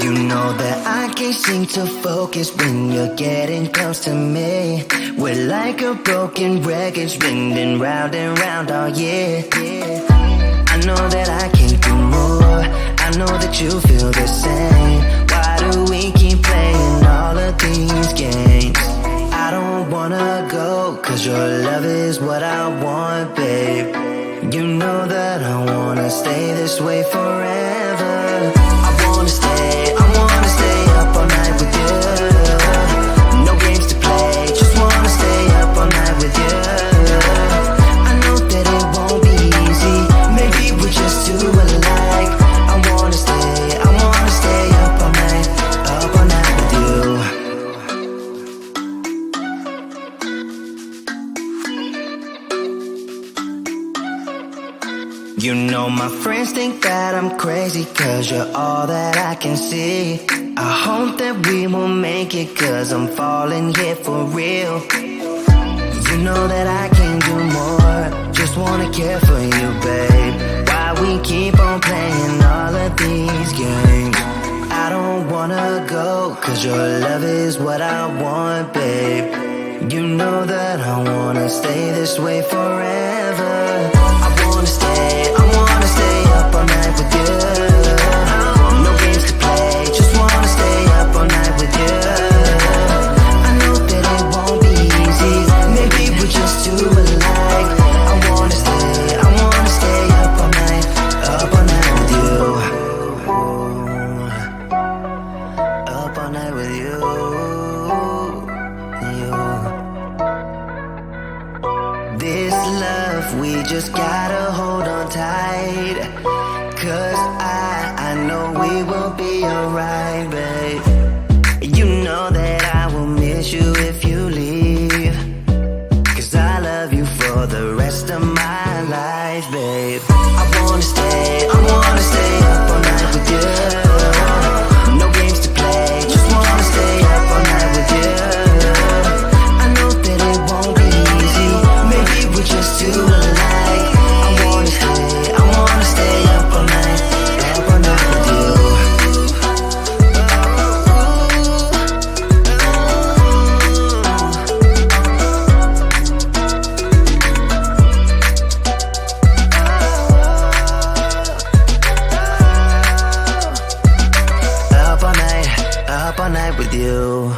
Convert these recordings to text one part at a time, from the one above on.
You know that I can't seem to focus when you're getting close to me. We're like a broken record spinning round and round all year. I know that I can't do more. I know that you feel the same. Why do we keep playing all of these games? I don't wanna go, cause your love is what I want, babe. You know that I wanna stay this way forever. I wanna stay up all night with you. No games to play, just wanna stay up all night with you. I know that it won't be easy, maybe we're just too alike. I wanna stay up all night with you. You know my friends think that I'm crazy, cause you're all that I can see. I hope that we will make it, cause I'm falling here for real. You know that I can't do more, just wanna care for you, babe. Why we keep on playing all of these games? I don't wanna go, cause your love is what I want, babe. You know that I wanna stay this way forever. I wanna stay up all night with you. No games to play, just wanna stay up all night with you. I know that it won't be easy, maybe we're just too alike. I wanna stay up all night with you. Up all night with you. This love, we just gotta hold on tight. Cause I know we will be alright, babe. You know that I will miss you if you leave. Cause I love you for the rest of my life, babe. I wanna stay up all night with you. No games to play, just wanna stay up all night with you. I know that it won't be easy, maybe we're just too alike. I wanna stay up all night with you. Up all night with you.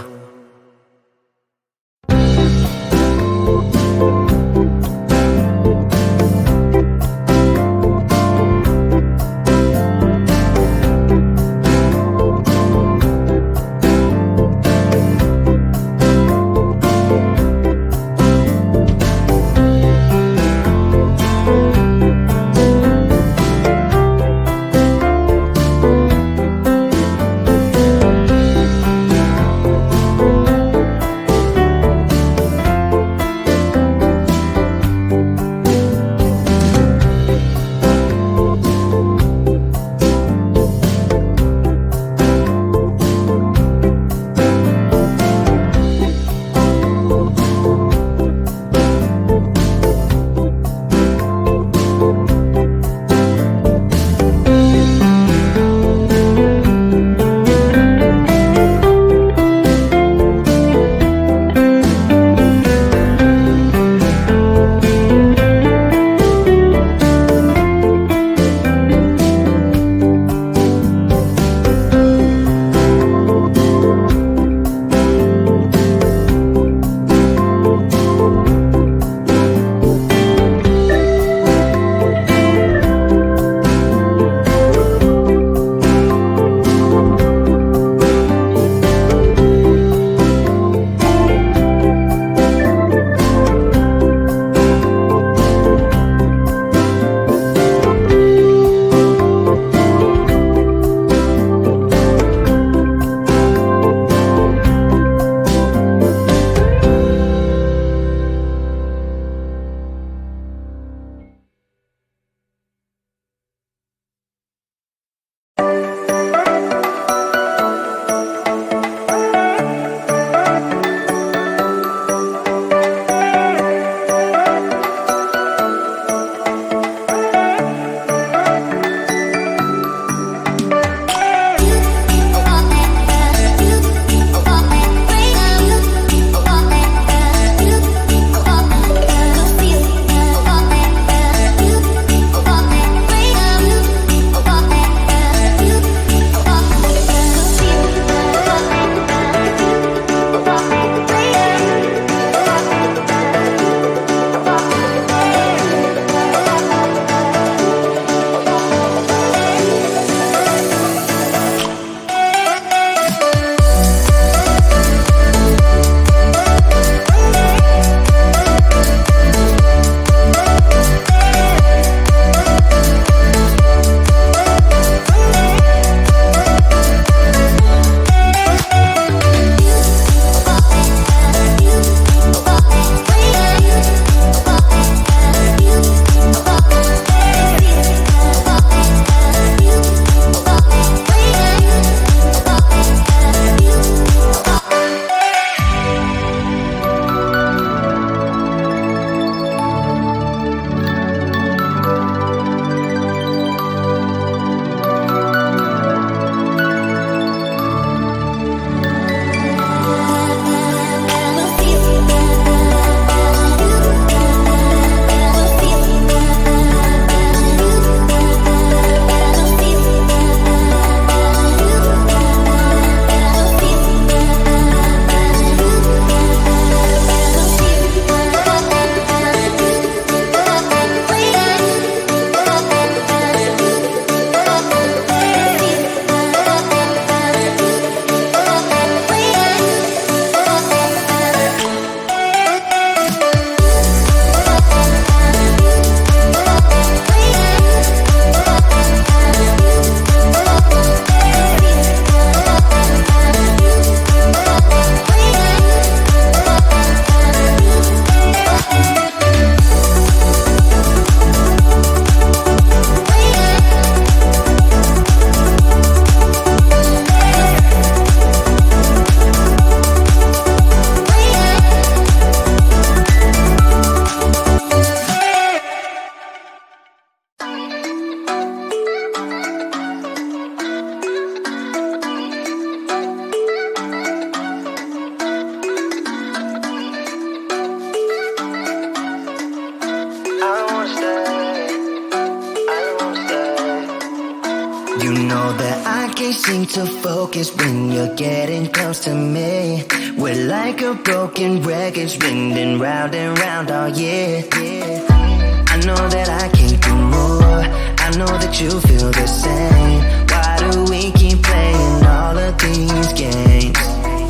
know that I can't seem to focus when you're getting close to me. We're like a broken record spinning round and round all year. I know that I can't do more. I know that you feel the same. Why do we keep playing all of these games?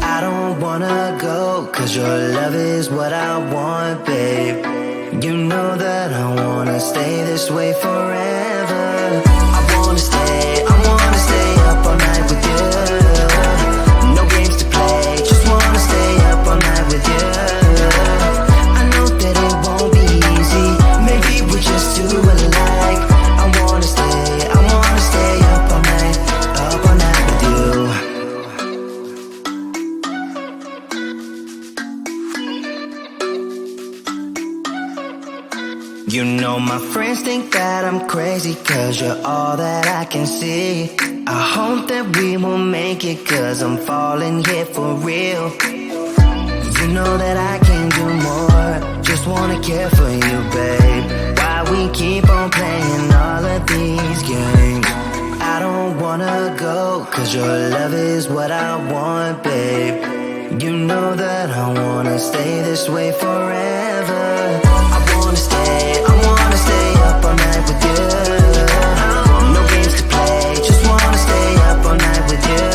I don't wanna go, cause your love is what I want, babe. You know that I wanna stay this way forever. I wanna stay up all night with you. No games to play, just wanna stay up all night with you. I know that it won't be easy, maybe we're just too alike. I wanna stay up all night with you. You know my friends think that I'm crazy, cause you're all that I can see. I hope that we will make it, cause I'm falling here for real. You know that I can't do more, just wanna care for you, babe. Why we keep on playing all of these games? I don't wanna go, cause your love is what I want, babe. You know that I wanna stay this way forever. I wanna stay up all night with you. No games to play, just wanna stay up all night with you.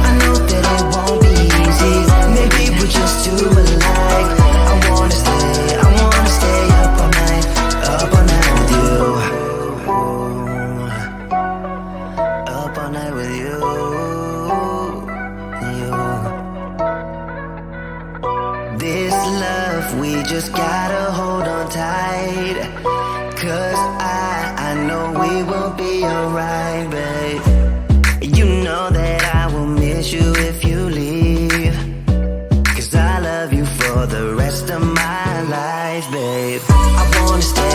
I know that it won't be easy, maybe we're just too alike. I wanna stay up all night with you. Up all night with you. This love, we just gotta hold on tight. Cause I know we will be alright, babe. You know that I will miss you if you leave. Cause I love you for the rest of my life, babe. I wanna stay